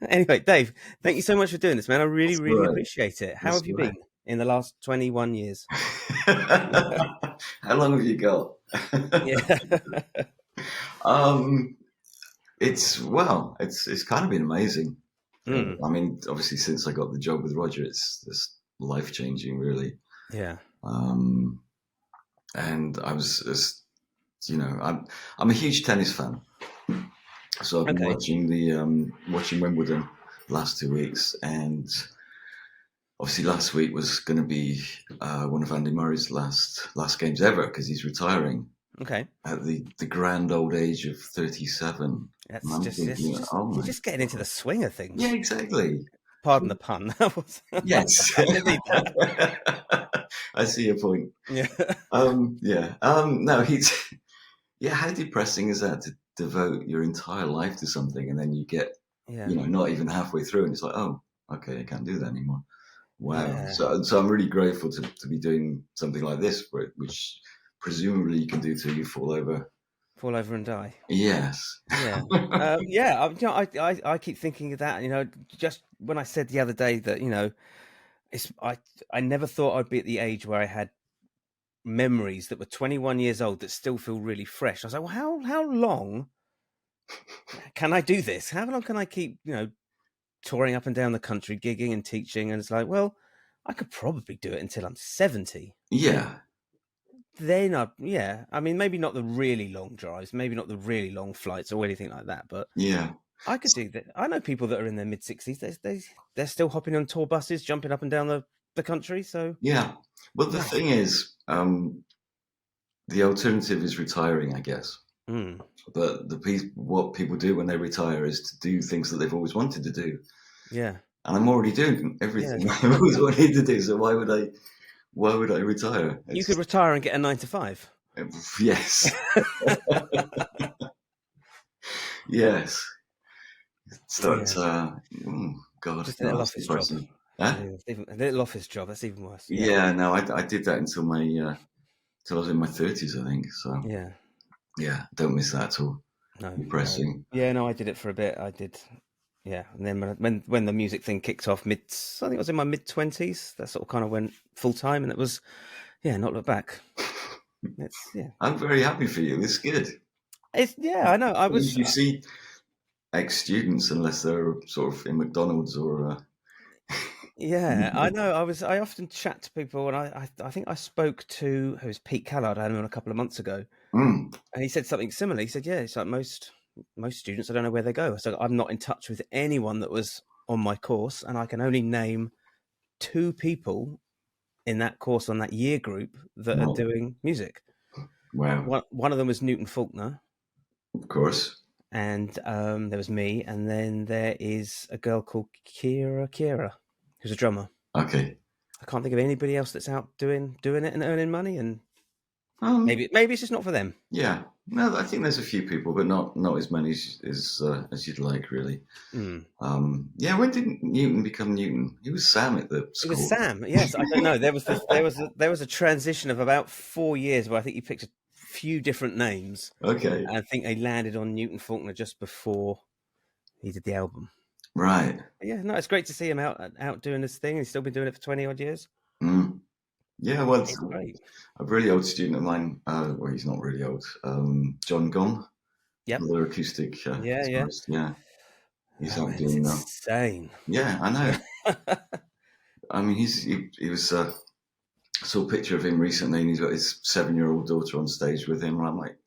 Anyway, Dave, thank you so much for doing this, man. I really, That's really right. appreciate it. How That's have you right. been in the last 21 years? How long have you got? Yeah. It's kind of been amazing. Mm. I mean, obviously, since I got the job with Roger, it's life changing, really. Yeah. And I was just, I'm a huge tennis fan, so I've been Okay. watching Wimbledon last 2 weeks, and obviously last week was going to be one of Andy Murray's last games ever because he's retiring. Okay. At the grand old age of 37. You're just getting into the swing of things. Yeah, exactly. Pardon the pun. Yes. I see your point. Yeah. No, how depressing is that to devote your entire life to something and then you get, not even halfway through and it's like, oh, okay, I can't do that anymore. Wow. Yeah. So I'm really grateful to be doing something like this, which presumably you can do till you fall over and die. Yes. Yeah. I keep thinking of that. Just when I said the other day that I never thought I'd be at the age where I had memories that were 21 years old that still feel really fresh. I was like, well, how long can I do this? How long can I keep touring up and down the country, gigging and teaching? And it's like, well, I could probably do it until I'm 70. Yeah. Then I mean, maybe not the really long drives, maybe not the really long flights or anything like that, but yeah, I could do that. I know people that are in their mid-60s. They're still hopping on tour buses, jumping up and down the country. So yeah, well, the thing is, the alternative is retiring, I guess. Mm. But what people do when they retire is to do things that they've always wanted to do. Yeah, and I'm already doing everything I always wanted to do. So why would I retire? You could retire and get a 9 to 5. Yes. Yes. So it's God, just a little office job. Huh? A little office job. That's even worse. Yeah, no, I did that until till I was in my 30s, I think. So yeah, don't miss that at all. No, depressing. No, I did it for a bit. I did. Yeah, and then when the music thing kicked off, I think it was in my mid-20s. That sort of kind of went full time, and it was, not look back. I'm very happy for you. It's good. I know. You see ex-students unless they're sort of in McDonald's or. Yeah, I know. I often chat to people, and I think I spoke to Pete Callard. I had him on a couple of months ago, and he said something similar. He said, it's like most students, I don't know where they go. So I'm not in touch with anyone that was on my course, and I can only name 2 people in that course on that year group that are doing music. Wow. One of them was Newton Faulkner. Of course. And there was me, and then there is a girl called Kira, who's a drummer. Okay. I can't think of anybody else that's out doing it and earning money, and maybe it's just not for them. Yeah. No, I think there's a few people, but not as many as you'd like, really. Mm. When did Newton become Newton? He was Sam at the school. It was Sam. Yes, I don't know. There was a transition of about 4 years where I think he picked a few different names. Okay. And I think they landed on Newton Faulkner just before he did the album. Right. Yeah. No, it's great to see him out doing this thing. He's still been doing it for 20 odd years. Mm. Yeah, well, it's great. A really old student of mine, well, he's not really old, John Gone. Yep. Another acoustic. Yeah. He's out doing that. Insane. Yeah, I know. I mean, he was. I saw a picture of him recently, and he's got his 7-year-old daughter on stage with him, and I'm like,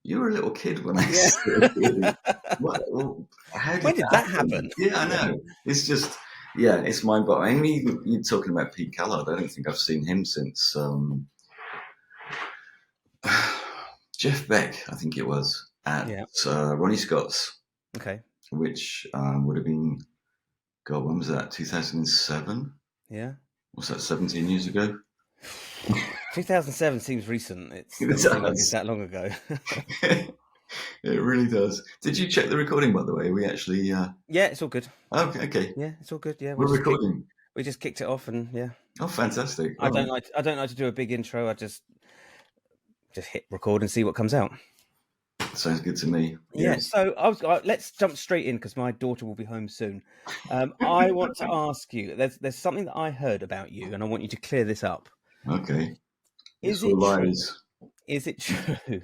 you were a little kid when I started. When did that happen? Yeah, I know. It's just. Yeah, it's mind-boggling. I mean, you're talking about Pete Callard. I don't think I've seen him since Jeff Beck, I think it was, at Ronnie Scott's. Okay. Which would have been, God, when was that? 2007? Yeah. What's that, 17 years ago? 2007 seems recent. It seems like it's that long ago. It really does. Did you check the recording, by the way? We actually... Yeah, it's all good. Okay. Yeah, it's all good. Yeah, we're recording. We just kicked it off, and yeah. Oh, fantastic! I don't like to do a big intro. I just hit record and see what comes out. Sounds good to me. Yeah. So let's jump straight in because my daughter will be home soon. I want to ask you. There's something that I heard about you, and I want you to clear this up. Okay. Is it true? Is it true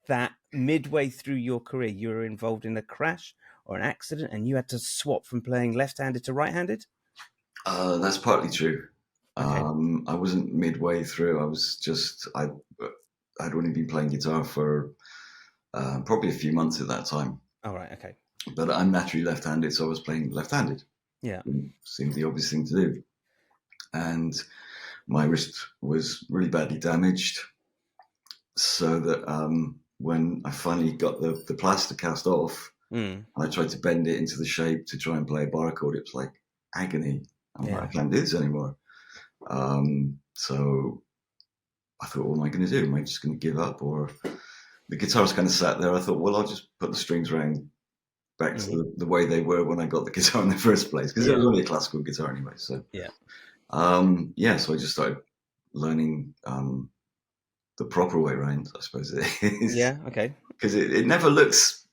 that midway through your career you were involved in a crash or an accident, and you had to swap from playing left-handed to right-handed? That's partly true. Okay. I wasn't midway through. I was just I'd only been playing guitar for probably a few months at that time. All right. Okay. But I'm naturally left-handed, so I was playing left-handed. Yeah. It seemed the obvious thing to do. And my wrist was really badly damaged, so that when I finally got the plaster cast off, and I tried to bend it into the shape to try and play a bar chord, it was like agony. I'm like, I can't do this anymore. So I thought, what am I going to do? Am I just going to give up? Or the guitar's kind of sat there. I thought, well, I'll just put the strings around back to the way they were when I got the guitar in the first place, because it was only a classical guitar anyway. So so I just started learning the proper way around, I suppose it is. Yeah, okay. Because it never looks,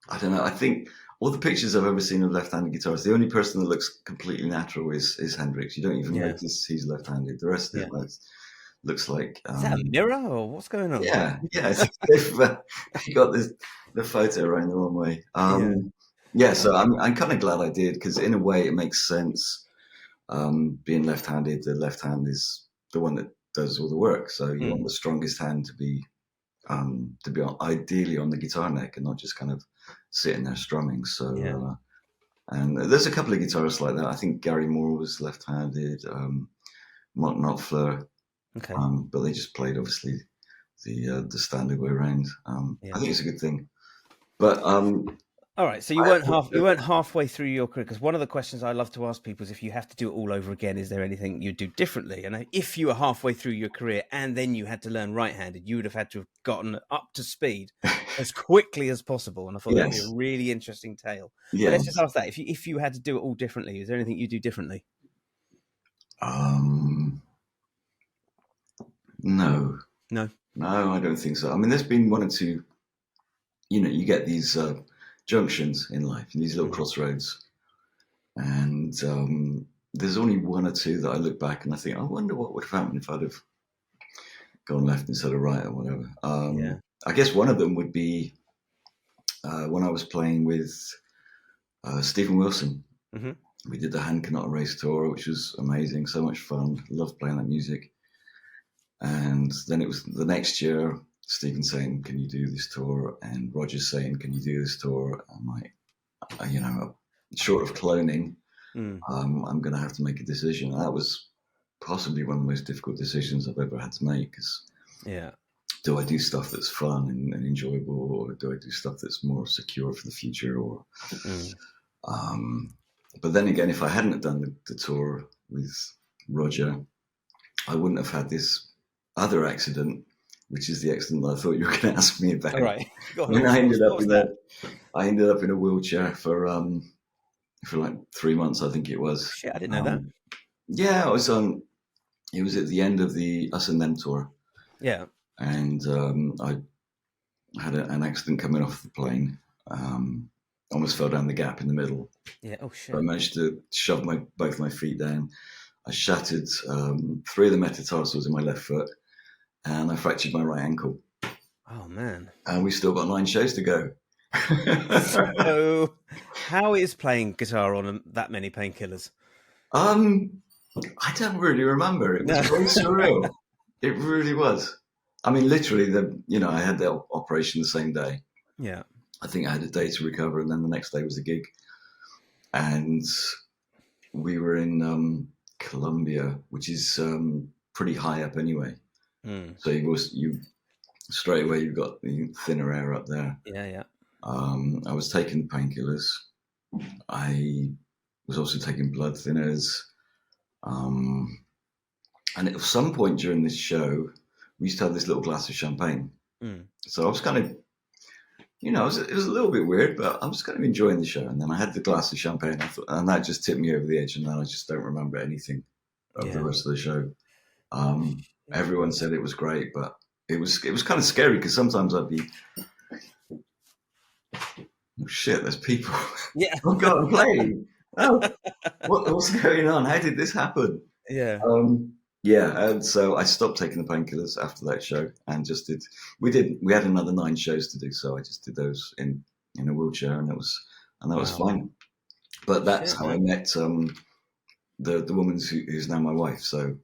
I don't know, I think all the pictures I've ever seen of left-handed guitarists, the only person that looks completely natural is Hendrix. You don't even notice he's left-handed. The rest of it looks like... is that a mirror or what's going on? Yeah. They've got the photo around the wrong way. So I'm kind of glad I did, because in a way it makes sense. Being left-handed, the left hand is the one that does all the work. So you want the strongest hand to be ideally on the guitar neck and not just kind of sitting there strumming. So, and there's a couple of guitarists like that. I think Gary Moore was left-handed, Mark Knopfler, but they just played obviously the standard way around. I think it's a good thing. But all right, so you weren't halfway through your career, because one of the questions I love to ask people is, if you have to do it all over again, is there anything you'd do differently? And if you were halfway through your career and then you had to learn right-handed, you would have had to have gotten up to speed as quickly as possible. And I thought that'd be a really interesting tale. Yeah. Let's just ask that: if you had to do it all differently, is there anything you do differently? No, I don't think so. I mean, there's been one or two. You get these junctions in life, these little crossroads, and there's only one or two that I look back and I think, I wonder what would have happened if I'd have gone left instead of right or whatever. I guess one of them would be when I was playing with Stephen Wilson. We did the Hand Cannot Erase tour, which was amazing, so much fun. Loved playing that music. And then it was the next year, Stephen saying, can you do this tour? And Roger's saying, can you do this tour? I'm like, short of cloning, I'm going to have to make a decision. And that was possibly one of the most difficult decisions I've ever had to make. Do I do stuff that's fun and enjoyable, or do I do stuff that's more secure for the future? Or, but then again, if I hadn't done the tour with Roger, I wouldn't have had this other accident, which is the accident that I thought you were going to ask me about. All right. I ended up in a wheelchair for like 3 months, I think it was. Shit, I didn't know that. Yeah, I was on. It was at the end of the Us and Them tour. Yeah. And I had an accident coming off the plane. Almost fell down the gap in the middle. Yeah. Oh shit. I managed to shove both my feet down. I shattered 3 of the metatarsals in my left foot, and I fractured my right ankle. Oh man! And we've still got 9 shows to go. So, how is playing guitar on that many painkillers? I don't really remember. It was very surreal. It really was. I mean, literally, I had the operation the same day. Yeah. I think I had a day to recover, and then the next day was the gig. And we were in Colombia, which is pretty high up anyway. So you straight away you've got the thinner air up there. Yeah. I was taking the painkillers. I was also taking blood thinners. And at some point during this show, we used to have this little glass of champagne. So I was kind of, it was a little bit weird, but I was kind of enjoying the show. And then I had the glass of champagne, and that just tipped me over the edge. And then I just don't remember anything of the rest of the show. Everyone said it was great, but it was kind of scary, because sometimes I'd be oh shit, there's people. Yeah. I've got to play. Oh, what's going on? How did this happen? Yeah. And so I stopped taking the painkillers after that show and just did. We had another 9 shows to do, so I just did those in a wheelchair, and that was fine. But that's how I met the woman who's now my wife. So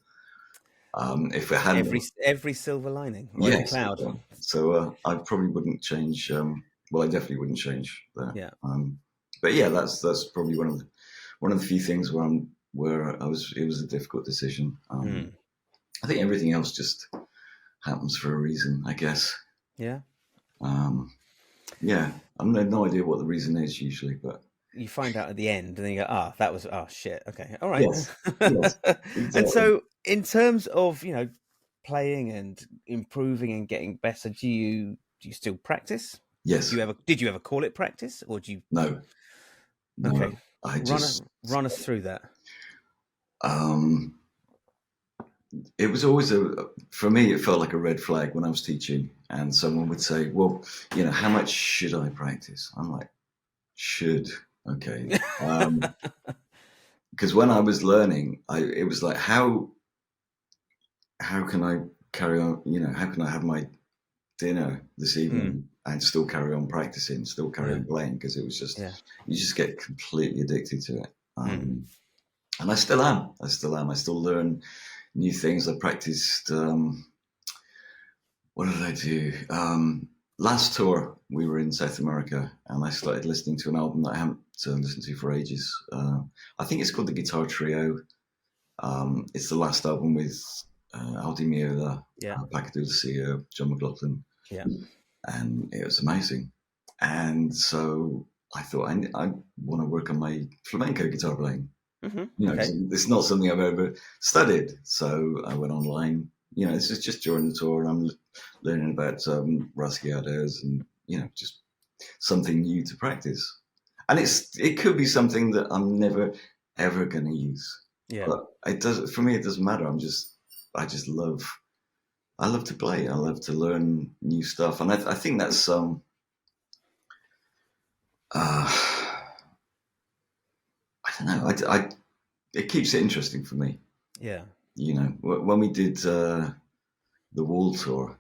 if it hadn't every silver lining, every cloud. So I probably wouldn't change. Well, I definitely wouldn't change that. Yeah. But yeah, that's probably one of the few things where it was a difficult decision. I think everything else just happens for a reason, I guess. Yeah. Yeah. I have no idea what the reason is usually, but you find out at the end, and then you go, that was shit. Okay, all right. Yes, exactly. And so, in terms of playing and improving and getting better, do you still practice? Yes. Did you ever call it practice, or do you? No. Okay. Run us through that. It was always for me, it felt like a red flag when I was teaching, and someone would say, well, how much should I practice? I'm like, should, okay. Because when I was learning, it was like, how can I carry on, how can I have my dinner this evening and still carry on practicing, still carry on playing? Because it was just, you just get completely addicted to it. And I still am. I still learn new things. I practiced, what did I do? Last tour, we were in South America, and I started listening to an album that I haven't listened to for ages. I think it's called the Guitar Trio. It's the last album with Aldi Meola, Paco de Lucia, John McLaughlin. Yeah. And it was amazing. And so I thought, I want to work on my flamenco guitar playing. It's not something I've ever studied. So I went online. This is just during the tour, and I'm learning about rasgueadas and just something new to practice. And it could be something that I'm never ever going to use. Yeah. But for me it doesn't matter. I love to play. I love to learn new stuff, and I think that's I don't know. It keeps it interesting for me. Yeah. When we did the Wall tour,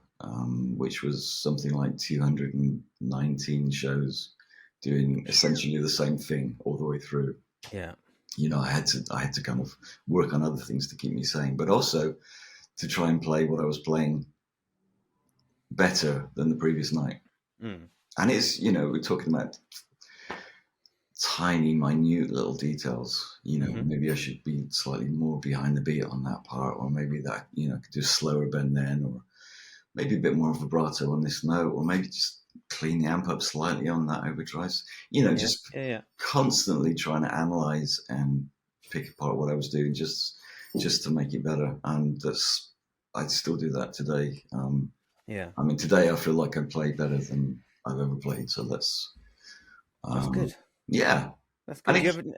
which was something like 219 shows, doing essentially the same thing all the way through. Yeah. I had to kind of work on other things to keep me sane, but also to try and play what I was playing better than the previous night. And it's, we're talking about tiny, minute little details. Maybe I should be slightly more behind the beat on that part, or maybe that, could do a slower bend then, or maybe a bit more vibrato on this note, or maybe just clean the amp up slightly on that overdrive. Just constantly trying to analyze and pick apart what I was doing just to make it better. And I still do that today. I mean, today I feel like I play better than I've ever played. So that's good. Yeah. That's good.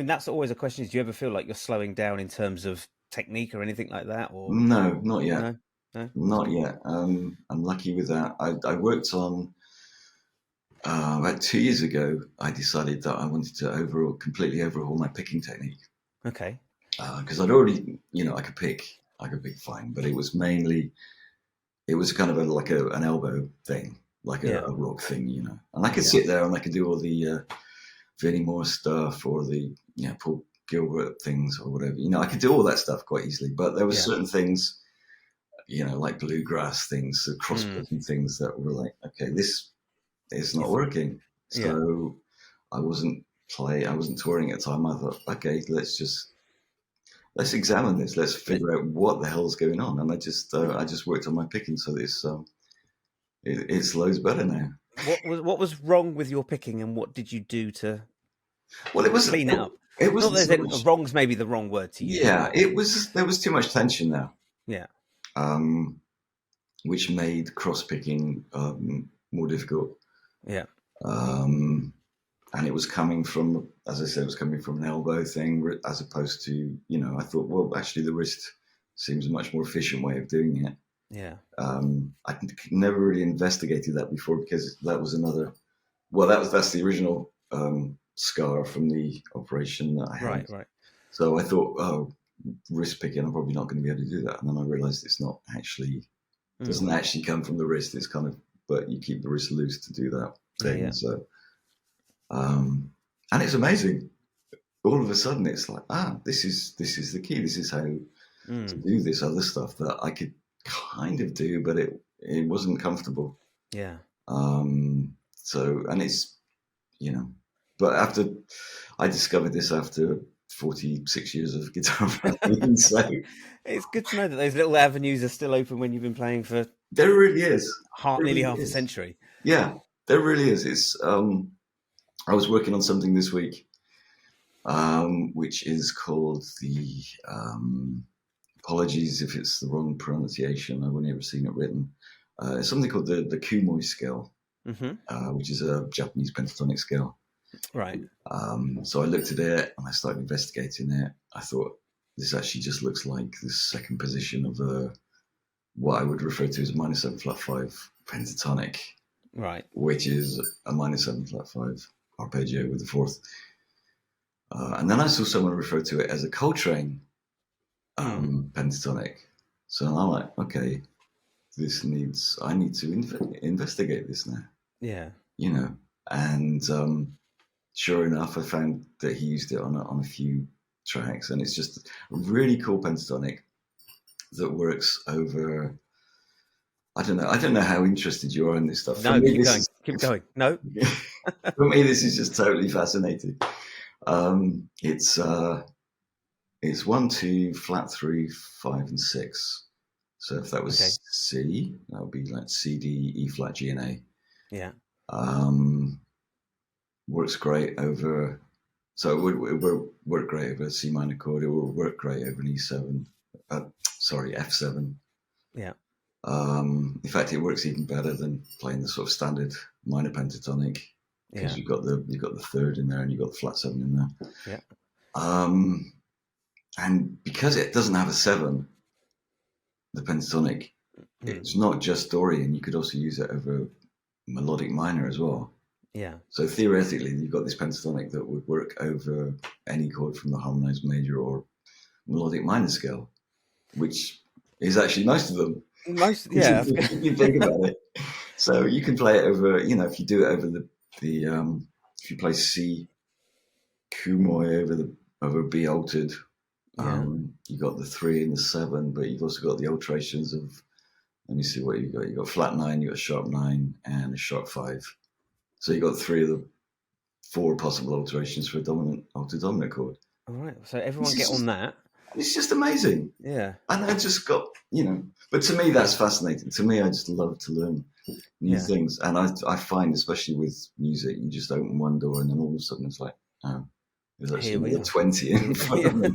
That's always a question. Do you ever feel like you're slowing down in terms of technique or anything like that? Or no, not yet. No? Not yet. I'm lucky with that. I worked on about 2 years ago. I decided that I wanted to completely overhaul my picking technique. Okay. Because I'd already, I could pick fine, but it was kind of like an elbow thing, like a rock thing, and I could sit there and I could do all the Vinnie Moore stuff or the Paul Gilbert things or whatever. I could do all that stuff quite easily, but there were certain things, like bluegrass things, the cross-picking things that were like, okay, this is not working. So I wasn't touring at the time. I thought, okay, let's examine this. Let's figure out what the hell's going on. And I just worked on my picking so that it's loads better now. What was wrong with your picking, and what did you do to clean it up? It was wrong's maybe the wrong word to use. Yeah, there was too much tension there. Yeah. Which made cross picking more difficult. Yeah. And it was coming from, as I said, an elbow thing as opposed to, I thought, well, actually the wrist seems a much more efficient way of doing it. Yeah. I never really investigated that before because that was another Well, that's the original scar from the operation that I had. Right. So I thought, oh, wrist picking, I'm probably not going to be able to do that. And then I realised it's not actually, doesn't actually come from the wrist. It's kind of, but you keep the wrist loose to do that thing. Yeah. So, and it's amazing. All of a sudden, it's like, this is the key. This is how to do this other stuff that I could kind of do, but it wasn't comfortable. Yeah. So, and it's, but I discovered this after 46 years of guitar playing. So it's good to know that those little avenues are still open when you've been playing for. There really is. Nearly half a century. Yeah, there really is. It's. I was working on something this week, which is called the. Apologies if it's the wrong pronunciation. I've only ever seen it written. It's something called the Kumoi scale, which is a Japanese pentatonic scale. Right. So I looked at it and I started investigating it. I thought this actually just looks like the second position of what I would refer to as a minor 7 flat 5 pentatonic. Right. Which is a minor 7 flat 5 arpeggio with the fourth. And then I saw someone refer to it as a Coltrane pentatonic. So I'm like, okay, I need to investigate this now. Yeah. And sure enough, I found that he used it on a few tracks, and it's just a really cool pentatonic that works over. I don't know how interested you are in this stuff. No, keep going. No. For me, this is just totally fascinating. It's 1, 2, flat 3, 5, and 6. So if that was C, that would be like C, D, E flat, G, and A. Yeah. Works great over. So it would work great over a C minor chord. It will work great over an E7. F7. Yeah. In fact, it works even better than playing the sort of standard minor pentatonic, because you've got the third in there and you've got the flat 7 in there. Yeah. And because it doesn't have a 7, the pentatonic, it's not just Dorian. You could also use it over melodic minor as well. Yeah. So theoretically, you've got this pentatonic that would work over any chord from the harmonized major or melodic minor scale, which is actually most of them. If you think about it. So you can play it over, if you do it over if you play C Kumoi over B altered, you got the 3 and the 7, but you've also got the alterations of, let me see what you got. You got flat 9, you got sharp 9, and a sharp 5. So you got 3 of the 4 possible alterations for a altered dominant chord. All right. So everyone get on that. It's just amazing. Yeah. And I just got, but to me, that's fascinating. To me, I just love to learn new things. And I find, especially with music, you just open one door and then all of a sudden it's like, there's actually 20 in front of me.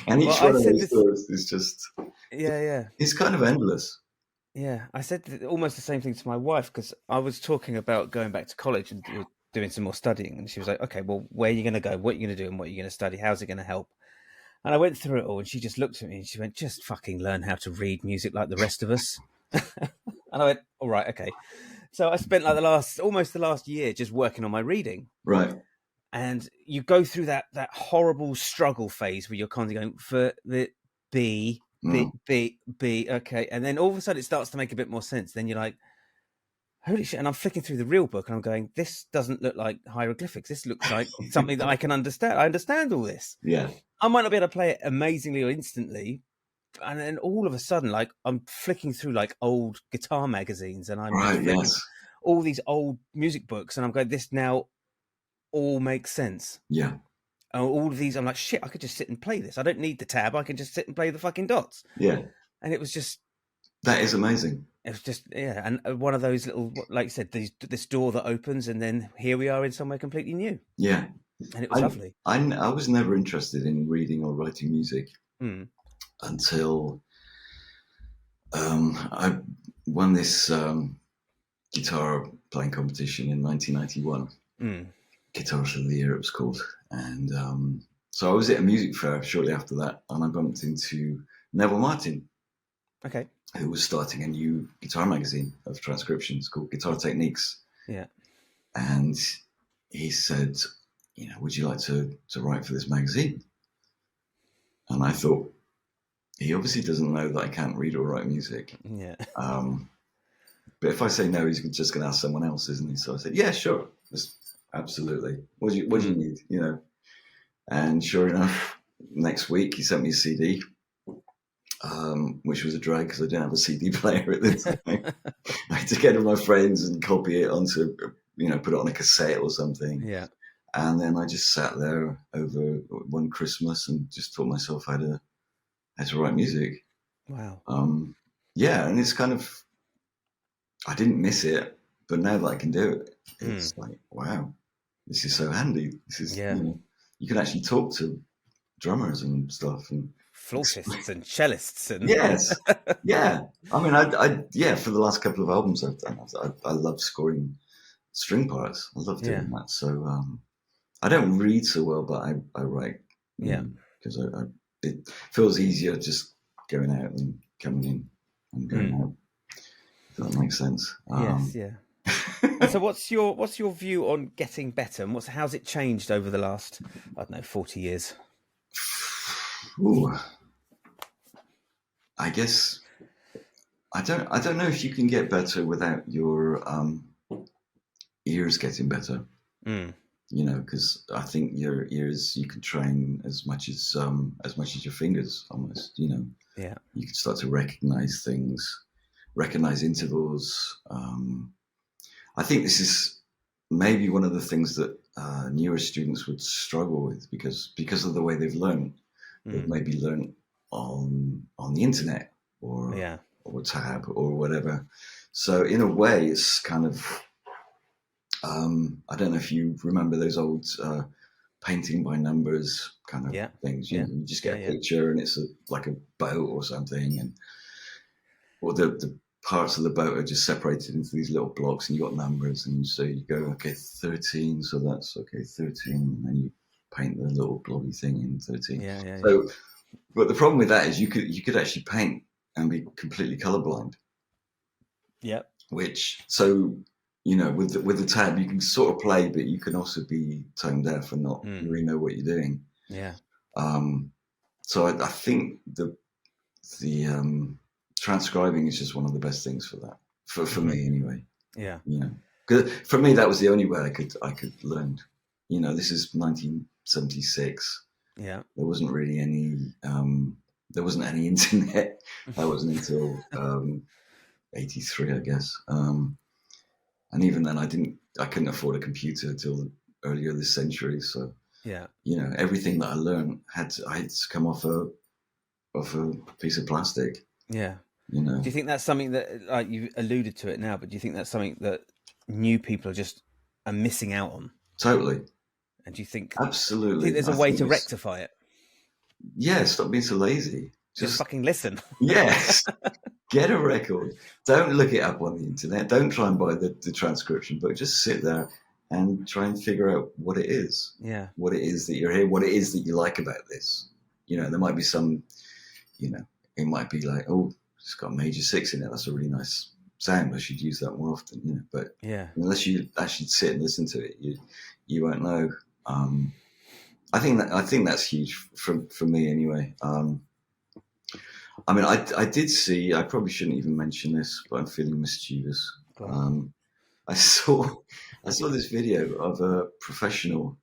And each one of those doors is just, it's kind of endless. Yeah, I said almost the same thing to my wife, because I was talking about going back to college and doing some more studying. And she was like, okay, well, where are you going to go? What are you going to do? And what are you going to study? How's it going to help? And I went through it all, and she just looked at me and she went, just fucking learn how to read music like the rest of us. And I went, all right, okay. So I spent like almost the last year just working on my reading. Right. And you go through that horrible struggle phase where you're constantly going for the B, okay. And then all of a sudden it starts to make a bit more sense. Then you're like, holy shit. And I'm flicking through the real book and I'm going, this doesn't look like hieroglyphics. This looks like something that I can understand. I understand all this. Yeah. I might not be able to play it amazingly or instantly. And then all of a sudden, like, I'm flicking through like old guitar magazines and I'm all these old music books. And I'm going, this now all makes sense. Yeah. And all of these, I'm like, shit, I could just sit and play this. I don't need the tab. I can just sit and play the fucking dots. Yeah. And it was just... That is amazing. It was just, and one of those little, like you said, this door that opens, and then here we are in somewhere completely new. Yeah. And it was lovely. I was never interested in reading or writing music until I won this guitar playing competition in 1991. Guitarist of the Year, it was called. And so I was at a music fair shortly after that, and I bumped into Neville Martin. Okay. Who was starting a new guitar magazine of transcriptions called Guitar Techniques. Yeah. And he said, would you like to write for this magazine? And I thought, he obviously doesn't know that I can't read or write music. Yeah. But if I say no, he's just going to ask someone else, isn't he? So I said, yeah, sure. Absolutely. What do you need? And sure enough, next week he sent me a CD, which was a drag because I didn't have a CD player at the time. I had to get with my friends and copy it onto, put it on a cassette or something. Yeah. And then I just sat there over one Christmas and just taught myself how to write music. Wow. Yeah, and it's kind of, I didn't miss it, but now that I can do it, it's like, wow, this is so handy. This is, you can actually talk to drummers and stuff, and flautists and cellists, and yes, yeah. I mean, I for the last couple of albums I've done, I love scoring string parts. I love doing that. So I don't read so well, but I write. Because it feels easier just going out and coming in and going out. If that makes sense. Yes, yeah. So what's your view on getting better, and how's it changed over the last, 40 years? Ooh. I guess I don't know if you can get better without your ears getting better. Because I think your ears you can train as much as your fingers almost. Yeah. You can start to recognize things, recognize intervals. I think this is maybe one of the things that newer students would struggle with because of the way they've learned. They've maybe learned on the internet or tab or whatever. So in a way, it's kind of I don't know if you remember those old painting by numbers kind of things. You just get a picture and it's like a boat or something, or the parts of the boat are just separated into these little blocks, and you got numbers, and so you go, okay, 13, so that's okay, 13, and then you paint the little blobby thing in 13. So, but the problem with that is you could actually paint and be completely colorblind. Yeah. With the tab, you can sort of play, but you can also be tone deaf and not really know what you're doing. Yeah. So I think the transcribing is just one of the best things for that. For me, anyway. Yeah. Because for me, that was the only way I could learn. This is 1976. Yeah. There wasn't really any. There wasn't any internet. That wasn't until 83, I guess. And even then, I couldn't afford a computer until earlier this century. So everything that I learned I had to come off a piece of plastic. Yeah. Do you think that's something that, like, you alluded to it now, but do you think that's something that new people are missing out on? Totally. And do you think absolutely there's a way to rectify it? Yeah, stop being so lazy. Just fucking listen. Yes. Get a record. Don't look it up on the internet. Don't try and buy the transcription book. Just sit there and try and figure out what it is. Yeah. What it is that you're here. What it is that you like about this. There might be some, it might be like, oh, it's got major 6 in it. That's a really nice sound. I should use that more often, But unless you actually sit and listen to it, you won't know. I think that's huge for me anyway. I mean, I did see. I probably shouldn't even mention this, but I'm feeling mischievous. I saw this video of a professional,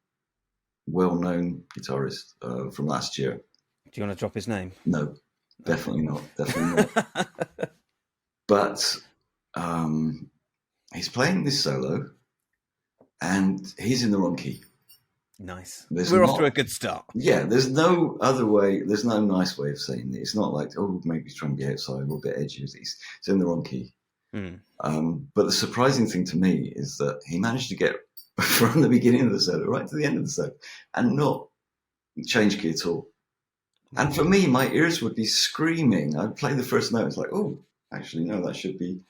well-known guitarist from last year. Do you want to drop his name? No, definitely not. Definitely not. But he's playing this solo, and he's in the wrong key. Nice. We're off to a good start. Yeah, there's no other way. There's no nice way of saying it. It's not like, oh, maybe he's trying to be outside or a bit edgy. It's in the wrong key. But the surprising thing to me is that he managed to get from the beginning of the solo right to the end of the solo and not change key at all. And for me, my ears would be screaming. I'd play the first note. It's like, oh, actually, no, that should be.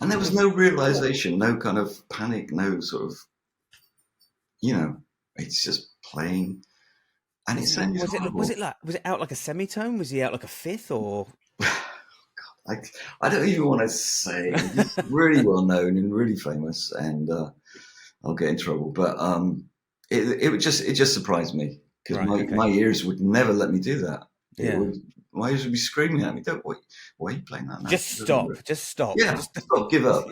And there was no realization, no kind of panic, no sort of, it's just playing. And it sounded horrible. Was it out like a semitone? Was he out like a fifth or? I don't even want to say. He's really well known and really famous. And I'll get in trouble. But it just surprised me because my ears would never let me do that. My ears would be screaming at me. Why are you playing that now? Just stop. Just stop. Yeah, stop. Give up.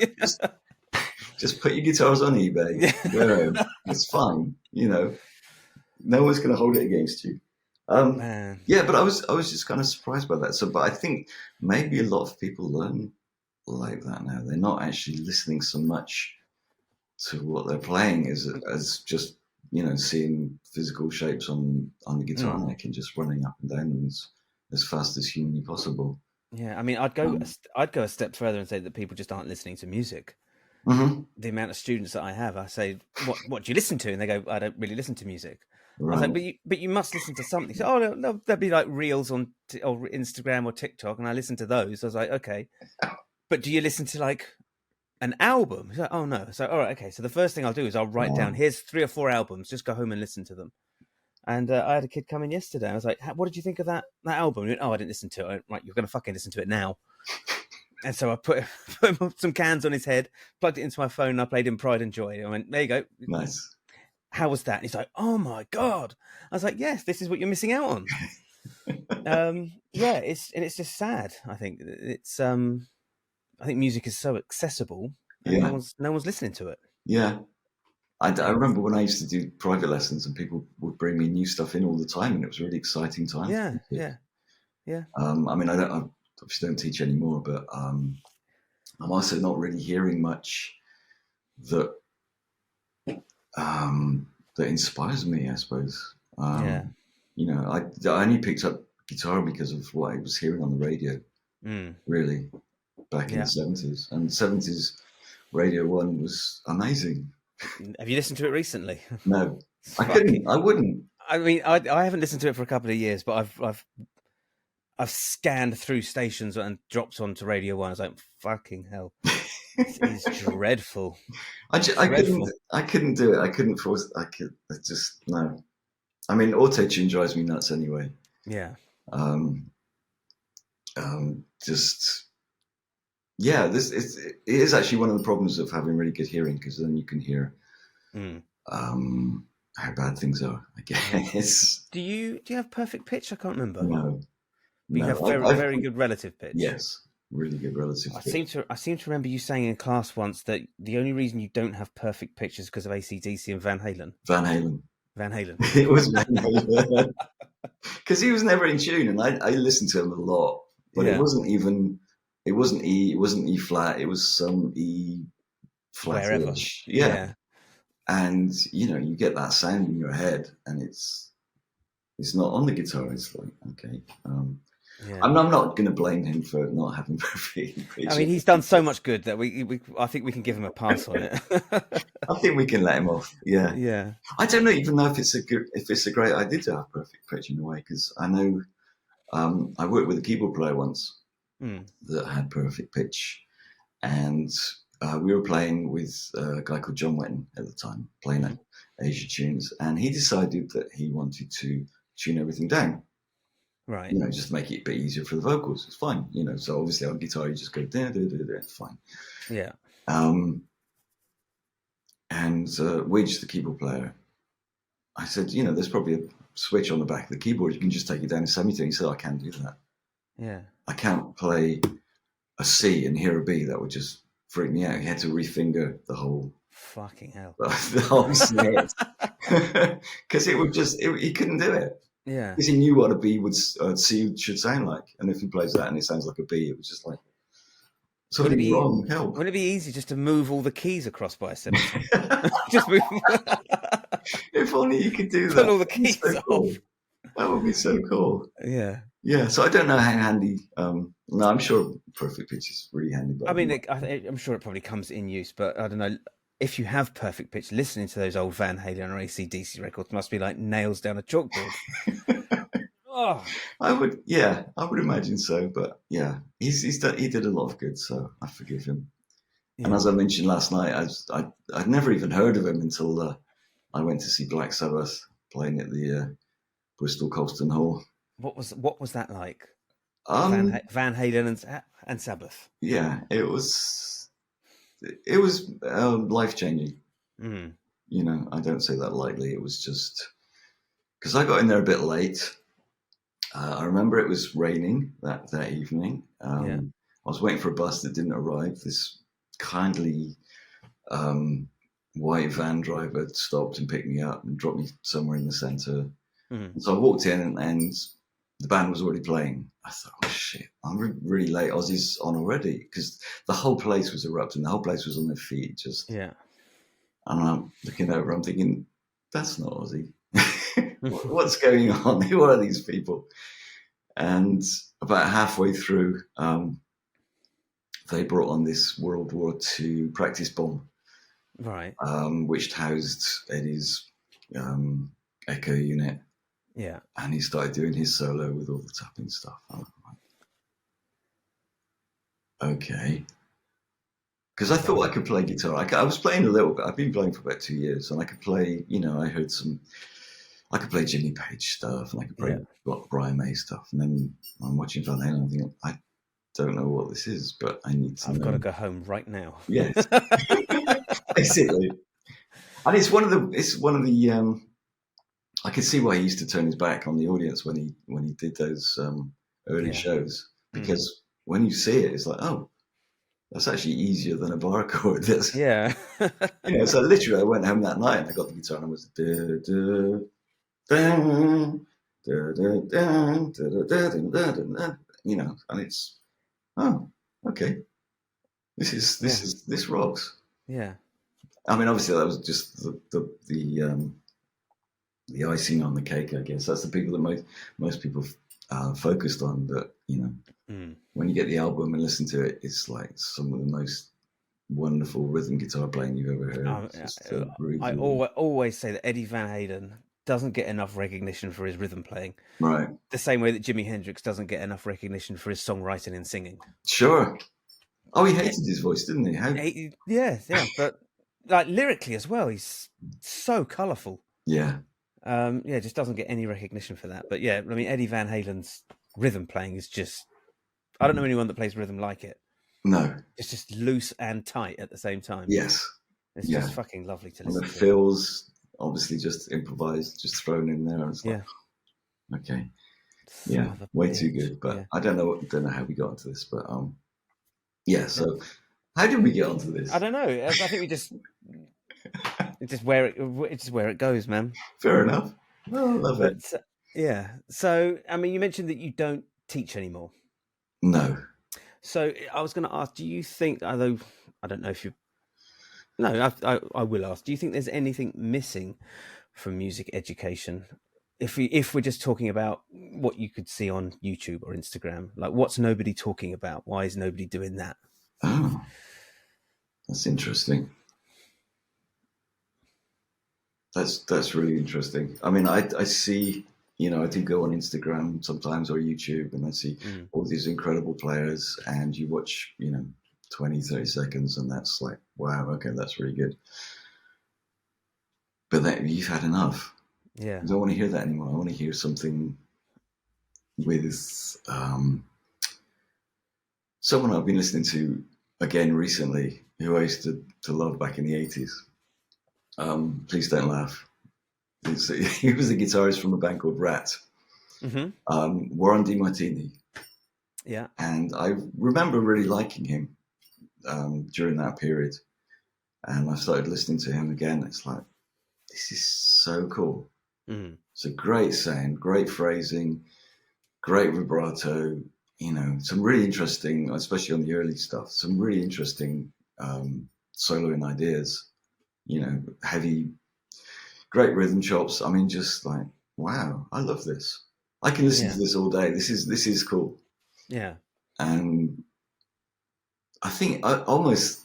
Just put your guitars on eBay. Go. It's fine. No one's going to hold it against you. Yeah, but I was just kind of surprised by that. But I think maybe a lot of people learn like that now. They're not actually listening so much to what they're playing as just seeing physical shapes on the guitar neck and just running up and down as fast as humanly possible. Yeah, I mean, I'd go a step further and say that people just aren't listening to music. Mm-hmm. The amount of students that I have, I say, "What do you listen to?" And they go, "I don't really listen to music." Right. I was like, but you must listen to something. So, no, there'd be like reels on or Instagram or TikTok, and I listen to those. I was like, okay, but do you listen to like an album? He's like, oh no. So all right, okay. So the first thing I'll do is I'll write down, here's 3 or 4 albums. Just go home and listen to them. And I had a kid come in yesterday. I was like, what did you think of that album? He went, I didn't listen to it. I went, right, you're going to fucking listen to it now. And so I put some cans on his head, plugged it into my phone, and I played him Pride and Joy. I went, there you go. Nice. How was that? And he's like, oh my God. I was like, yes, this is what you're missing out on. It's just sad. I think I think music is so accessible and no one's listening to it. Yeah. I remember when I used to do private lessons and people would bring me new stuff in all the time, and it was a really exciting time. Yeah. I mean, I obviously don't teach anymore, but I'm also not really hearing much that inspires me, I suppose. I only picked up guitar because of what I was hearing on the radio, really, back in the 70s. And the 70s Radio 1 was amazing. Have you listened to it recently? No, I couldn't. I wouldn't. I mean, I haven't listened to it for a couple of years, but I've scanned through stations and dropped onto Radio 1. I was like, fucking hell. It's dreadful. I couldn't do it. I couldn't force. I just no. I mean, auto-tune drives me nuts anyway. Yeah. It is actually one of the problems of having really good hearing, because then you can hear how bad things are, I guess. Do you have perfect pitch? I can't remember. No. You have very good relative pitch. Yes. Really good relative pitch. I seem to remember you saying in class once that the only reason you don't have perfect pitch is because of AC/DC and Van Halen. Van Halen. It was Van Halen. Because he was never in tune, and I listened to him a lot, but it wasn't E, it wasn't E flat, it was some E flat-ish. Yeah. And you get that sound in your head, and it's not on the guitar. It's like, okay. I'm not going to blame him for not having perfect pitch. I mean, he's done so much good that I think we can give him a pass on it. I think we can let him off. Yeah. Yeah. I don't even know if it's a great idea to have perfect pitch in a way, because I know I worked with a keyboard player once that had perfect pitch, and we were playing with a guy called John Wetton at the time, playing at Asia Tunes, and he decided that he wanted to tune everything down. Right. Just make it a bit easier for the vocals. It's fine. So obviously on guitar you just go da da da da. It's fine. Yeah. And Widge, the keyboard player, I said, there's probably a switch on the back of the keyboard. You can just take it down to semitone. He said, I can't do that. Yeah. I can't play a C and hear a B. That would just freak me out. He had to refinger the whole. Fucking hell. The whole snare. Because he couldn't do it. Yeah. Because he knew what a B C should sound like. And if he plays that and it sounds like a B, it was just like, something wrong. Help. Wouldn't it be easy just to move all the keys across by a semitone? Just move. If only you could do that. Put all the keys off. That would be so cool. Yeah. Yeah. So I don't know how handy. No, I'm sure perfect pitch is really handy. But I mean, I'm sure it probably comes in use, but I don't know. If you have perfect pitch, listening to those old Van Halen or AC/DC records must be like nails down a chalkboard. Oh. I would imagine so. But yeah, he did a lot of good, so I forgive him. Yeah. And as I mentioned last night, I'd never even heard of him until I went to see Black Sabbath playing at the Bristol Colston Hall. What was that like? Van Halen and Sabbath. Yeah, it was life changing. You know, I don't say that lightly. It was just because I got in there a bit late. I remember it was raining that evening. I was waiting for a bus that didn't arrive. This kindly white van driver stopped and picked me up and dropped me somewhere in the centre. Mm. So I walked in and the band was already playing. I thought, oh shit, I'm really late. Ozzy's on already, because the whole place was erupting. The whole place was on their feet. Just and I'm looking over. I'm thinking, that's not Ozzy. What's going on? Who are these people? And about halfway through, they brought on this World War II practice bomb, right? Which housed Eddie's echo unit. Yeah, and he started doing his solo with all the tapping stuff. I'm like, okay, because I thought I could play guitar. I was playing a little bit. I've been playing for about 2 years, and I could play. You know, I could play Jimmy Page stuff, and I could play Brian May stuff. And then I'm watching Van Halen, and I'm thinking, I don't know what this is, but I need to. I've got to go home right now. Yes, basically. And it's one of the. I could see why he used to turn his back on the audience when he did those early shows, because when you see it, it's like, oh, that's actually easier than a bar chord. That's, you know. So literally, I went home that night and I got the guitar and I was you know, and it's okay, this rocks. Yeah, I mean, obviously that was just the icing on the cake, I guess. That's the people that most people focused on. But, you know, when you get the album and listen to it, it's like some of the most wonderful rhythm guitar playing you've ever heard. I always say that Eddie Van Halen doesn't get enough recognition for his rhythm playing. Right. The same way that Jimi Hendrix doesn't get enough recognition for his songwriting and singing. Sure. Oh, he hated his voice, didn't he? Yeah. But like lyrically as well, he's so colourful. Yeah. Just doesn't get any recognition for that. But yeah, I mean, Eddie Van Halen's rhythm playing is just, I don't know anyone that plays rhythm like it. No. It's just loose and tight at the same time. Yes. It's just fucking lovely to listen to. And the fills, obviously just improvised, just thrown in there. It's like, okay. Yeah, way too good. But I don't know how we got into this, but so how did we get onto this? I don't know. I think we just it's just where it goes, man. Fair enough. Oh, I love it. So I mean, you mentioned that you don't teach anymore. No. So I was going to ask, do you think, although I don't know if you, no, I will ask, do you think there's anything missing from music education? If we're just talking about what you could see on YouTube or Instagram, like what's nobody talking about? Why is nobody doing that? Oh, that's interesting. That's really interesting. I mean, I see, you know, I do go on Instagram sometimes or YouTube, and I see all these incredible players, and you watch, you know, 20, 30 seconds, and that's like, wow, okay, that's really good. But then you've had enough. Yeah. I don't want to hear that anymore. I want to hear something with someone I've been listening to again recently, who I used to love back in the 80s. Please don't laugh. He was a guitarist from a band called Rat. Warren DeMartini. Yeah. And I remember really liking him during that period. And I started listening to him again. It's like, this is so cool. It's a great sound, great phrasing, great vibrato, you know, some really interesting, especially on the early stuff, some really interesting soloing ideas, you know, heavy, great rhythm chops. I mean, just like, wow, I love this. I can listen to this all day. This is cool. Yeah. And I think almost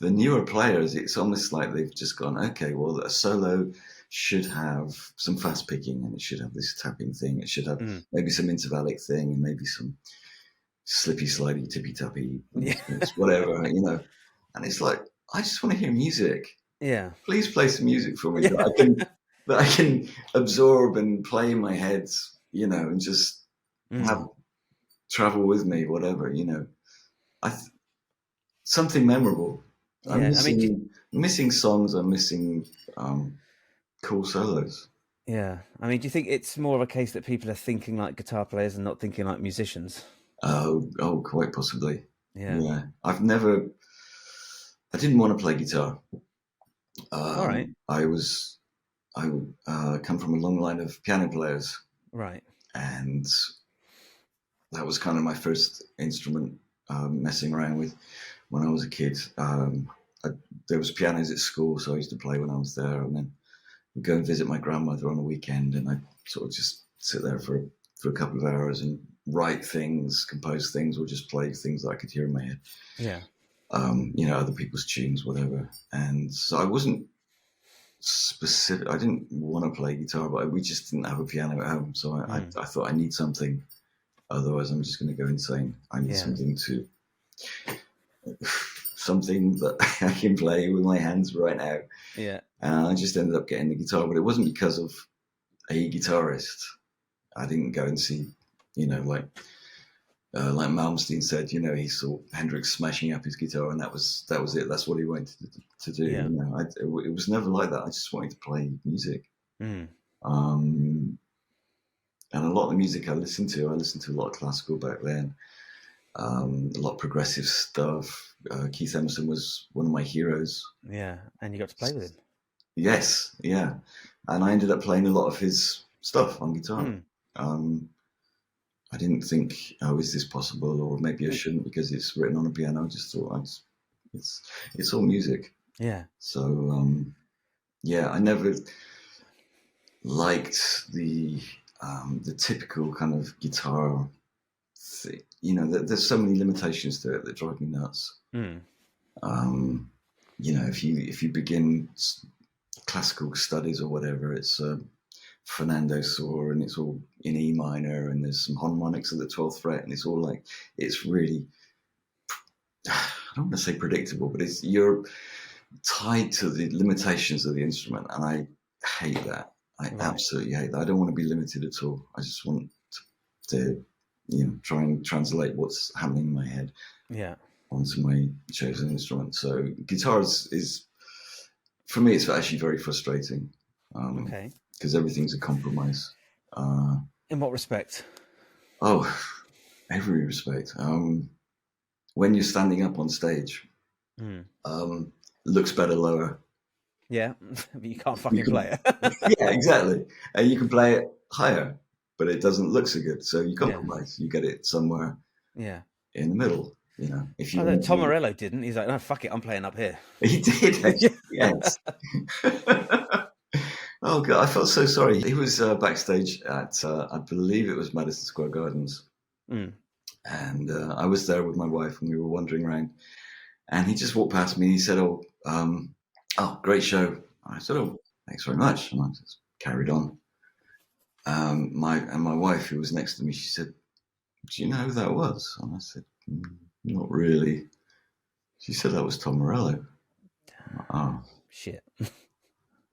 the newer players, it's almost like they've just gone, okay, well, a solo should have some fast picking, and it should have this tapping thing. It should have maybe some intervallic thing, and maybe some slippy, slidey, tippy tappy, whatever, you know. And it's like, I just want to hear music. Yeah. Please play some music for me that I can absorb and play in my head, you know, and just have travel with me, whatever, you know. Something memorable. I'm missing missing songs. I'm missing cool solos. Yeah. I mean, do you think it's more of a case that people are thinking like guitar players and not thinking like musicians? Oh, quite possibly. Yeah. I didn't want to play guitar. All right. I come from a long line of piano players. Right. And that was kind of my first instrument messing around with when I was a kid. There was pianos at school, so I used to play when I was there, and then we'd go and visit my grandmother on a weekend, and I'd sort of just sit there for a couple of hours and write things, compose things, or just play things that I could hear in my head. Yeah. Other people's tunes, whatever. And so I wasn't specific. I didn't want to play guitar, but we just didn't have a piano at home. So I thought I need something. Otherwise, I'm just going to go insane. I need something that I can play with my hands right now. Yeah. And I just ended up getting the guitar, but it wasn't because of a guitarist. I didn't go and see, like Malmsteen said, he saw Hendrix smashing up his guitar, and that was it. That's what he wanted to do. Yeah. It was never like that. I just wanted to play music. Mm. And a lot of the music I listened to a lot of classical back then, a lot of progressive stuff. Keith Emerson was one of my heroes. Yeah, and you got to play with him. Yes, yeah. And I ended up playing a lot of his stuff on guitar. I didn't think, is this possible? Or maybe I shouldn't because it's written on a piano. I just thought it's all music. Yeah. So, I never liked the typical kind of guitar thing. There's so many limitations to it that drive me nuts. If you begin classical studies or whatever, it's Fernando saw, and it's all in E minor, and there's some harmonics at the 12th fret, and it's all like, it's really, I don't want to say predictable, but you're tied to the limitations of the instrument, and I hate that. I absolutely hate that. I don't want to be limited at all. I just want to try and translate what's happening in my head onto my chosen instrument. So guitar is for me, it's actually very frustrating. Because everything's a compromise. In what respect? Oh, every respect. When you're standing up on stage, looks better lower. Yeah, but you can't fucking play it. Yeah, exactly. And you can play it higher, but it doesn't look so good. So you compromise. You get it somewhere in the middle. If you Tom Morello didn't. He's like, no, fuck it, I'm playing up here. He did. Yes. Oh God, I felt so sorry. He was backstage at, I believe it was Madison Square Gardens, and I was there with my wife, and we were wandering around. And he just walked past me. And he said, "Oh, great show." I said, "Oh, thanks very much," and I just carried on. My wife, who was next to me, she said, "Do you know who that was?" And I said, "Not really." She said, "That was Tom Morello." Oh shit.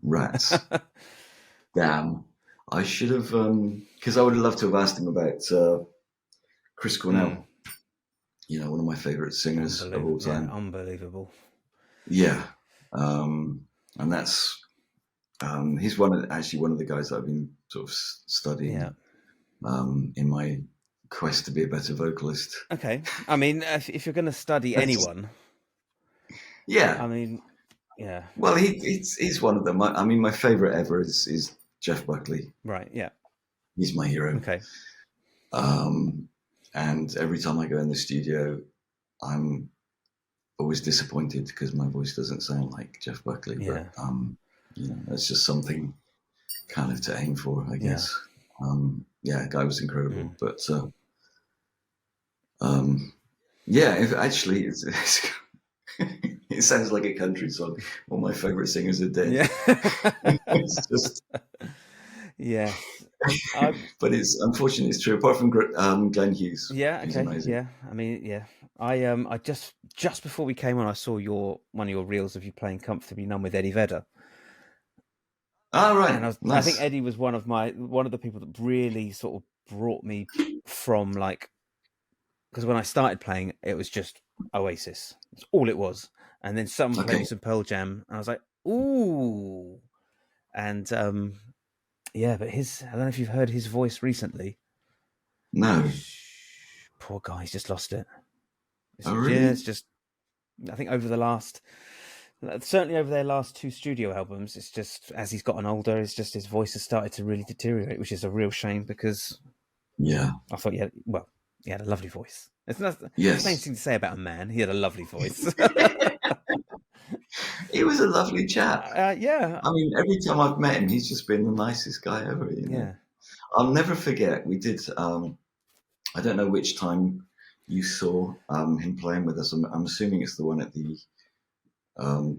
Rats. Damn. I should have, because I would have loved to have asked him about Chris Cornell. One of my favorite singers of all time. Yeah, unbelievable. Yeah. And that's, he's one of the guys that I've been sort of studying in my quest to be a better vocalist. Okay. I mean, if you're going to study anyone. Yeah. I mean, yeah. Well, he's one of them. I mean, my favorite ever is Jeff Buckley. Right. Yeah. He's my hero. Okay. And every time I go in the studio, I'm always disappointed because my voice doesn't sound like Jeff Buckley. Yeah. But it's just something kind of to aim for, I guess. The guy was incredible. But actually, it's it sounds like a country song. All my favorite singers are dead. Yeah. It's just, yeah. But it's unfortunately it's true. Apart from Glenn Hughes. Yeah. He's Okay. amazing. Yeah. I mean, yeah. I just before we came on, I saw one of your reels of you playing "Comfortably Numb" with Eddie Vedder. Oh, right. And Nice. I think Eddie was one of the people that really sort of brought me from, like, because when I started playing, it was just Oasis. That's all it was. and then someone played me some Pearl Jam, and I was like, ooh. And yeah, but I don't know if you've heard his voice recently. No. Poor guy, he's just lost it. Really? Yeah, it's just, I think certainly over their last 2 studio albums, it's just, as he's gotten older, it's just his voice has started to really deteriorate, which is a real shame, because I thought he had a lovely voice. It's not the same thing to say about a man. He had a lovely voice. He was a lovely chap. Yeah. I mean, every time I've met him, he's just been the nicest guy ever. You know? Yeah. I'll never forget. We did. I don't know which time you saw him playing with us. I'm assuming it's the one at the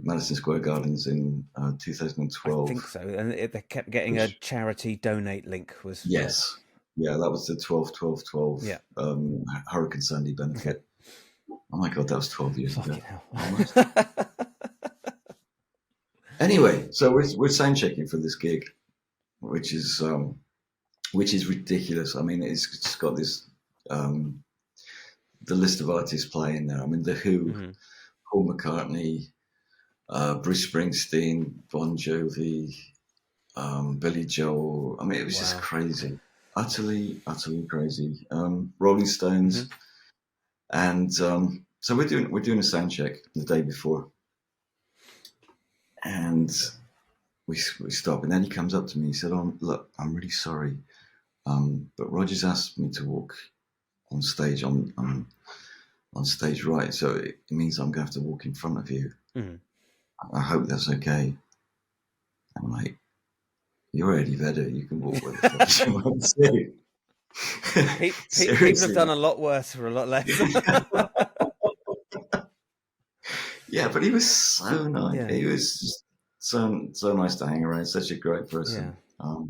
Madison Square Gardens in 2012. I think so. And they kept getting a charity donate link. Yes. Yeah, that was the 12-12-12 Hurricane Sandy benefit. Oh my God, that was 12 years ago. Almost. Anyway, so we're sound checking for this gig, which is ridiculous. I mean, it's just got this the list of artists playing there. I mean, The Who, Paul McCartney, Bruce Springsteen, Bon Jovi, Billy Joel. I mean, it was just crazy, utterly crazy. Rolling Stones, and so we're doing a sound check the day before, and we stop, and then he comes up to me. He said, "Oh, look, I'm really sorry, but Roger's asked me to walk on stage on stage right, so it means I'm going to have to walk in front of you. I hope that's okay." I'm like, "You're Eddie Vedder. You can walk where the fuck you want to." People have done a lot worse for a lot less. Yeah, but he was so nice. Yeah. He was just so nice to hang around. Such a great person. Yeah.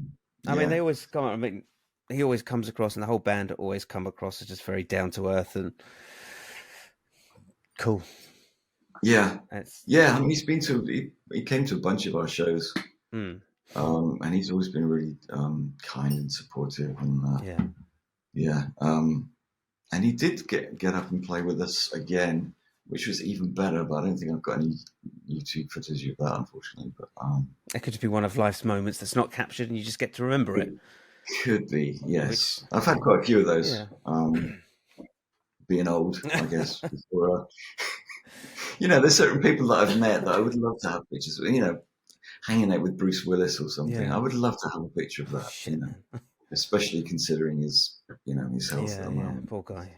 I mean, they always come. I mean, he always comes across, and the whole band always come across as just very down to earth and cool. Yeah, I mean, he came to a bunch of our shows, and he's always been really kind and supportive, and and he did get up and play with us again, which was even better. But I don't think I've got any YouTube footage of that, unfortunately. But it could just be one of life's moments that's not captured, and you just get to remember it. Could be, yes. I've had quite a few of those. Yeah. Being old, I guess. Before, there's certain people that I've met that I would love to have pictures of, hanging out with Bruce Willis or something. Yeah. I would love to have a picture of that, especially considering his health at the moment. Poor guy.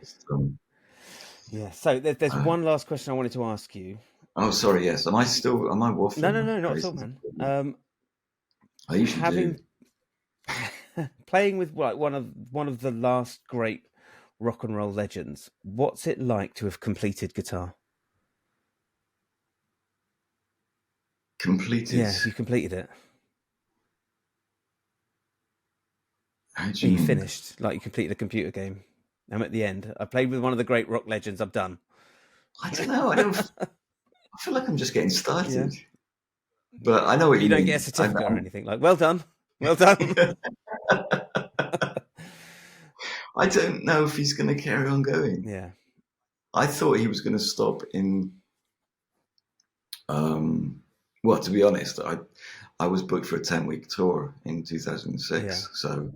So there's one last question I wanted to ask you. Oh, sorry, yes. Am I waffling? No, not at all, man. I usually do. Playing with one of the last great rock and roll legends, what's it like to have completed guitar? Completed? Yeah, you completed it. How do you mean? Finished, like you completed a computer game. I'm at the end. I played with one of the great rock legends. I'm done. I don't know. I feel like I'm just getting started. Yeah. But I know what you mean. You don't get a certificate or anything. Like, well done. Well done. I don't know if he's going to carry on going. Yeah. I thought he was going to stop in. Well, to be honest, I was booked for a 10-week tour in 2006. Yeah. So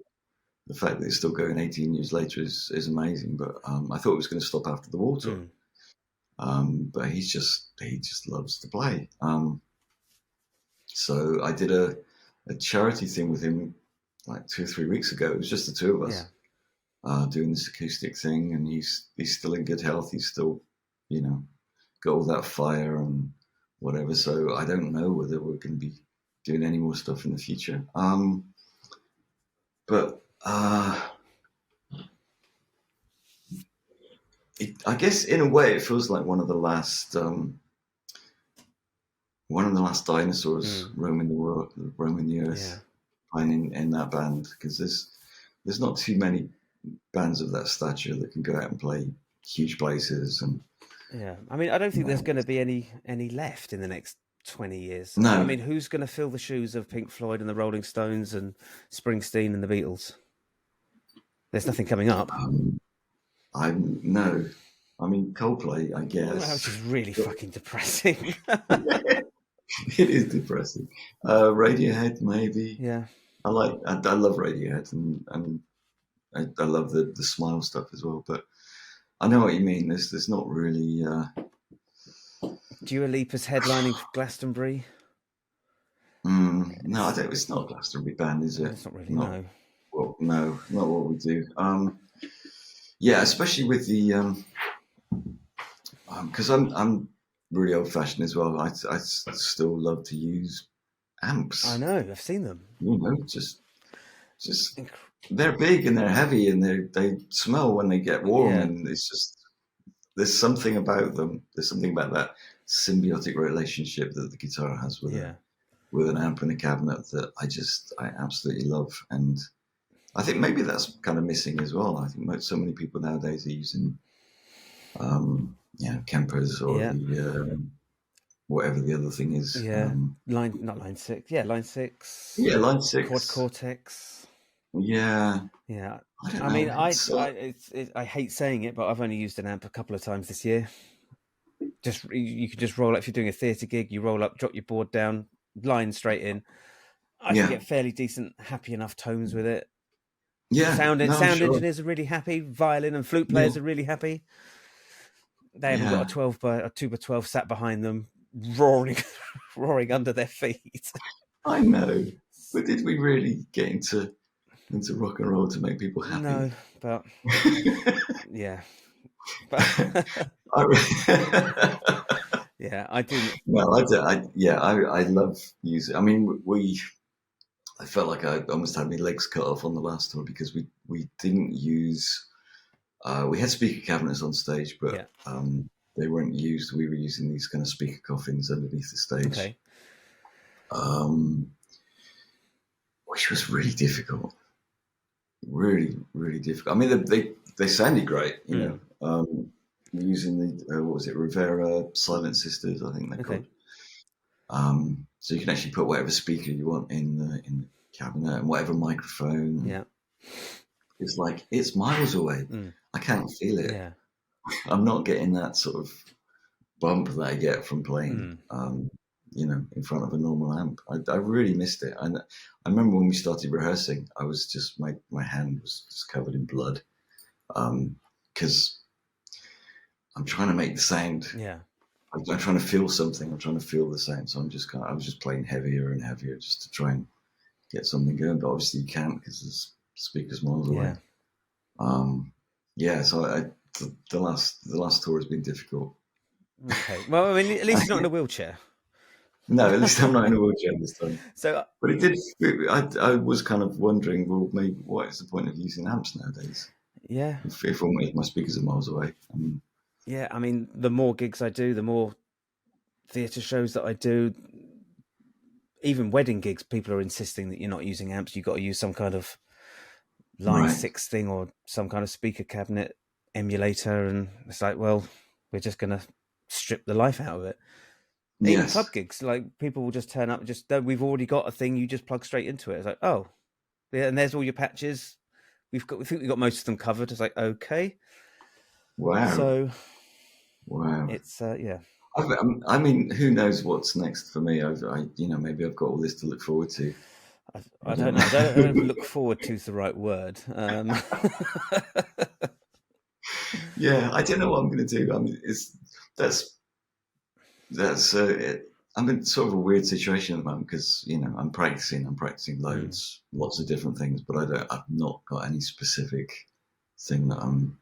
the fact that it's still going 18 years later is amazing. But I thought it was going to stop after the Wall tour. But he just loves to play. So I did a charity thing with him like 2 or 3 weeks ago. It was just the two of us doing this acoustic thing, and he's still in good health. He's still, got all that fire and whatever. So I don't know whether we're going to be doing any more stuff in the future. But I guess in a way it feels like one of the last dinosaurs roaming the earth, playing in that band, because there's not too many bands of that stature that can go out and play huge places. And I mean, I don't think there's going to be any left in the next 20 years. No, I mean, who's going to fill the shoes of Pink Floyd and the Rolling Stones and Springsteen and the Beatles? There's nothing coming up. No. I mean, Coldplay, I guess. Which is really fucking depressing. It is depressing. Radiohead, maybe. Yeah. I love Radiohead, and I love the Smile stuff as well. But I know what you mean. There's not really. Dua Lipa's headlining Glastonbury. No, I don't. It's not a Glastonbury band, is it? It's not really. No. Well, no, not what we do. Yeah, especially with the because I'm really old fashioned as well. I still love to use amps. I know. I've seen them. You know, just they're big and they're heavy and they smell when they get warm, and it's just there's something about them. There's something about that symbiotic relationship that the guitar has with with an amp and a cabinet that I absolutely love. And I think maybe that's kind of missing as well. I think so many people nowadays are using, Kempers or whatever the other thing is. Yeah, line 6. Yeah, line 6. Yeah, line 6. Quad Cortex. Yeah. Yeah. I mean, I hate saying it, but I've only used an amp a couple of times this year. You can just roll up if you're doing a theatre gig. You roll up, drop your board down, line straight in. I can get fairly decent, happy enough tones with it. Yeah, sound engineers are really happy. Violin and flute players are really happy. They haven't got a 2x12 sat behind them, roaring under their feet. I know, but did we really get into rock and roll to make people happy? No, but yeah, yeah, I do. No, I love music. I mean, I felt like I almost had my legs cut off on the last tour because we didn't use. We had speaker cabinets on stage, but they weren't used. We were using these kind of speaker coffins underneath the stage, which was really difficult. Really, really difficult. I mean, they sounded great, you know. Using the what was it, Rivera Silent Sisters, I think they're called. So you can actually put whatever speaker you want in the cabinet and whatever microphone. Yeah, it's like it's miles away. I can't feel it. Yeah, I'm not getting that sort of bump that I get from playing, in front of a normal amp. I really missed it. And I remember when we started rehearsing, I was just my hand was just covered in blood because I'm trying to make the sound. Yeah. I'm trying to feel something. I'm trying to feel the sound. So I was just playing heavier and heavier just to try and get something going. But obviously you can't because there's speakers miles away. So the last tour has been difficult. Okay. Well, I mean, at least you're not in a wheelchair. No, at least I'm not in a wheelchair this time. So, but it did. I was kind of wondering, well, maybe what is the point of using amps nowadays? Yeah. If my speakers are miles away. Yeah, I mean, the more gigs I do, the more theatre shows that I do, even wedding gigs, people are insisting that you're not using amps. You've got to use some kind of line 6 thing or some kind of speaker cabinet emulator. And it's like, well, we're just going to strip the life out of it. Even club gigs, like people will just turn up, we've already got a thing, you just plug straight into it. It's like, oh, yeah, and there's all your patches. We think we've got most of them covered. It's like, okay. Wow. So, it's yeah. I mean, who knows what's next for me? Maybe I've got all this to look forward to. I don't know. I don't know if look forward to is the right word. Yeah, I don't know what I'm going to do. I mean, I'm in sort of a weird situation at the moment because I'm practicing loads, lots of different things, but I've not got any specific thing that I'm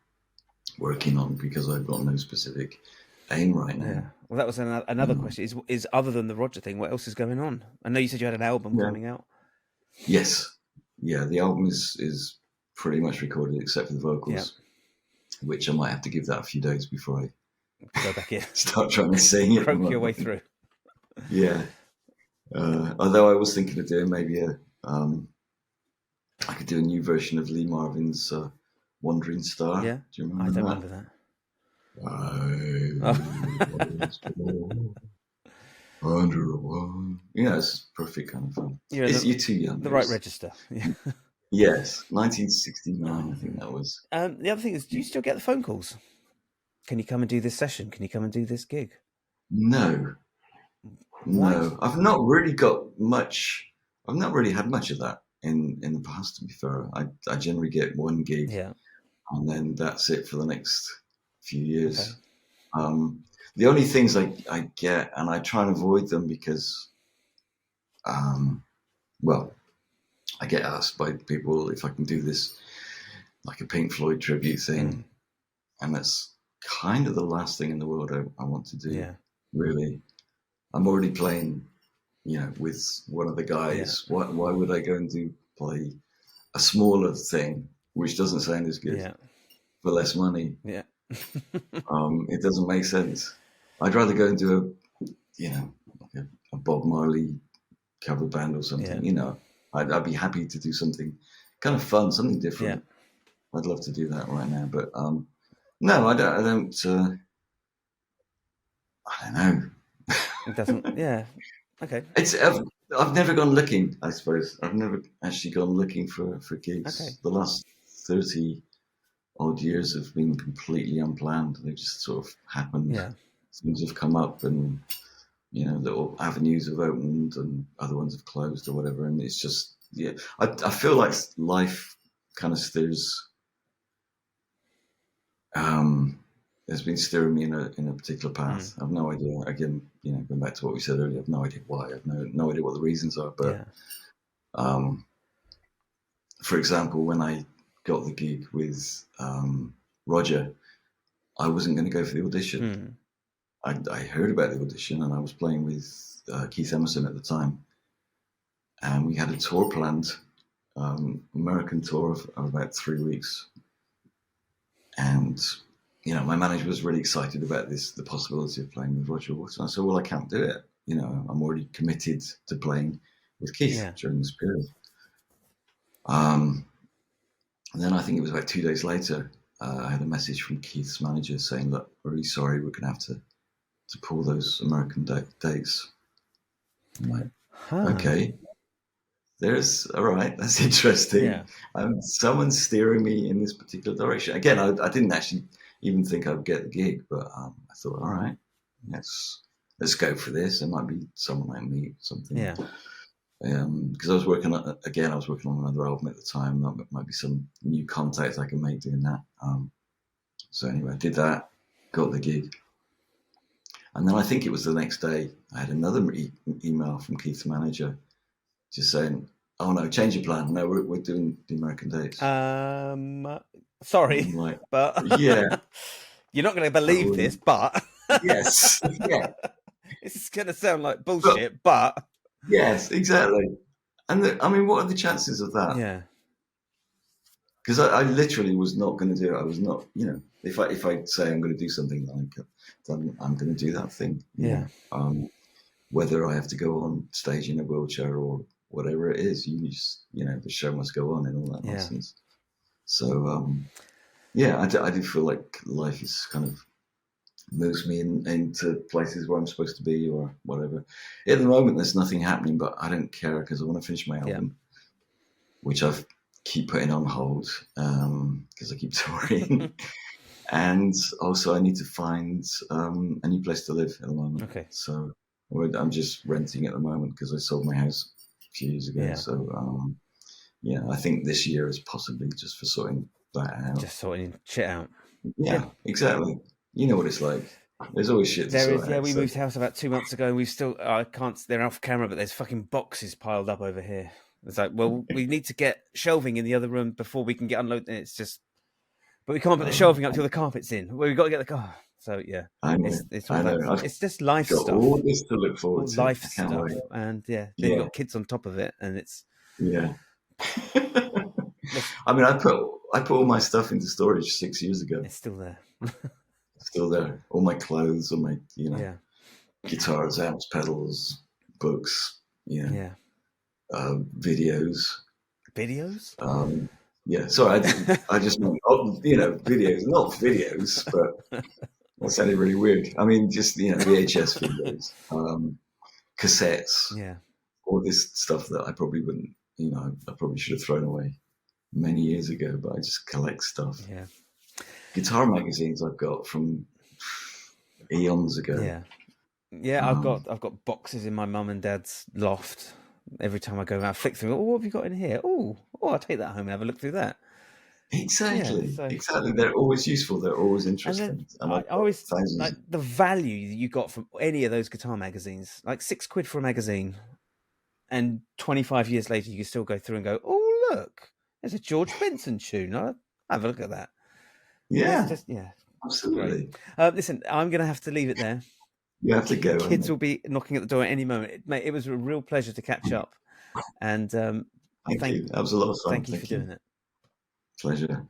working on because I've got no specific aim right now. Yeah. Well, that was another question. Is other than the Roger thing, what else is going on? I know you said you had an album coming out. Yes. Yeah, the album is pretty much recorded except for the vocals, which I might have to give that a few days before I go back in. Start trying to sing it. Croak your way through. Yeah. Although I was thinking of doing maybe I could do a new version of Lee Marvin's Wandering Star. Yeah. Do you remember I don't that? remember that. Under one. Yeah, it's perfect kind of fun. You're too young. The right register. Yeah. Yes, 1969, I think that was. The other thing is, do you still get the phone calls? can you come and do this session? Can you come and do this gig? No. Why? No, I've not really got much. I've not really had much of that in the past. To be fair, I generally get one gig, and then that's it for the next few years. Okay. The only things I get, and I try and avoid them because, well, I get asked by people if I can do this, like a Pink Floyd tribute thing, and that's kind of the last thing in the world I want to do. Yeah. Really, I'm already playing, with one of the guys. Yeah. Why would I go and play a smaller thing which doesn't sound as good for less money? Yeah. It doesn't make sense. I'd rather go and do like a Bob Marley cover band or something. Yeah. I'd be happy to do something kind of fun, something different. Yeah. I'd love to do that right now, but no, I don't. I don't know. It doesn't. Yeah. Okay. I've never gone looking. I suppose I've never actually gone looking for gigs. Okay. The last 30 odd years have been completely unplanned. They just sort of happened. Yeah. Things have come up, and little avenues have opened, and other ones have closed or whatever. And it's just I feel like life kind of steers. Has been steering me in a particular path. I've no idea. Again, going back to what we said earlier, I've no idea why. I've no idea what the reasons are. But for example, when I got the gig with Roger, I wasn't going to go for the audition. I heard about the audition, and I was playing with Keith Emerson at the time, and we had a tour planned, American tour of about 3 weeks, and my manager was really excited about the possibility of playing with Roger Waters. I said, well, I can't do it. I'm already committed to playing with Keith during this period. And then I think it was about 2 days later, I had a message from Keith's manager saying, look, we're really sorry, we're going to have to pull those American dates. I'm like, okay. All right, that's interesting. Yeah. Someone's steering me in this particular direction. Again, I didn't actually even think I'd get the gig, but I thought, all right, let's go for this. It might be someone I meet, something. Yeah. Because I was working on another album at the time. That might be some new contacts I can make doing that. So anyway, I did that, got the gig. And then I think it was the next day, I had another email from Keith's manager just saying, oh no, change your plan. No, we're doing the American dates. Sorry, like, but yeah, you're not going to believe this, but yes, yeah, it's going to sound like bullshit, but yes, exactly. And what are the chances of that? Yeah, because I literally was not going to do it. I was not, if I say I'm going to do something, then I'm going to do that thing. Yeah. Whether I have to go on stage in a wheelchair or whatever it is, you just, the show must go on and all that nonsense. So, I do feel like life is kind of moves me into places where I'm supposed to be or whatever. At the moment, there's nothing happening, but I don't care because I want to finish my album, which I keep putting on hold because I keep touring. And also I need to find a new place to live at the moment. Okay. So I'm just renting at the moment because I sold my house a few years ago. Yeah. So, I think this year is possibly just for sorting that out. Just sorting shit out. Yeah, exactly. You know what it's like. There's always shit to sort out. Yeah, we moved house about 2 months ago and we've still, they're off camera, but there's fucking boxes piled up over here. It's like, well, we need to get shelving in the other room before we can get unloaded. And it's just, but we can't put the shelving up till the carpet's in. Well, we've got to get the car. So yeah, I know. It's just life stuff. All this to look forward to. Life stuff, wait. And then you've got kids on top of it, and it's I put all my stuff into storage 6 years ago. It's still there. Still there. All my clothes, all my guitars, amps, pedals, books, videos. Videos? Yeah, sorry, I just meant, videos, not videos, but that sounded really weird. I mean, just, VHS videos, cassettes, all this stuff that I probably wouldn't, I probably should have thrown away many years ago, but I just collect stuff. Yeah. Guitar magazines I've got from eons ago. Yeah. I've got boxes in my mum and dad's loft. Every time I go around, I flick through. Oh, what have you got in here? Oh, I'll take that home and have a look through that. Exactly. Exactly. They're always useful. They're always interesting. And I always like the value that you got from any of those guitar magazines. Like £6 for a magazine, and 25 years later, you can still go through and go, "Oh, look, there's a George Benson tune. I'll have a look at that." Yeah, absolutely. Listen, I'm going to have to leave it there. You have to go. Kids will be knocking at the door at any moment. Mate, it was a real pleasure to catch up. And thank you. That was a lot of fun. Thank you for doing it. Pleasure.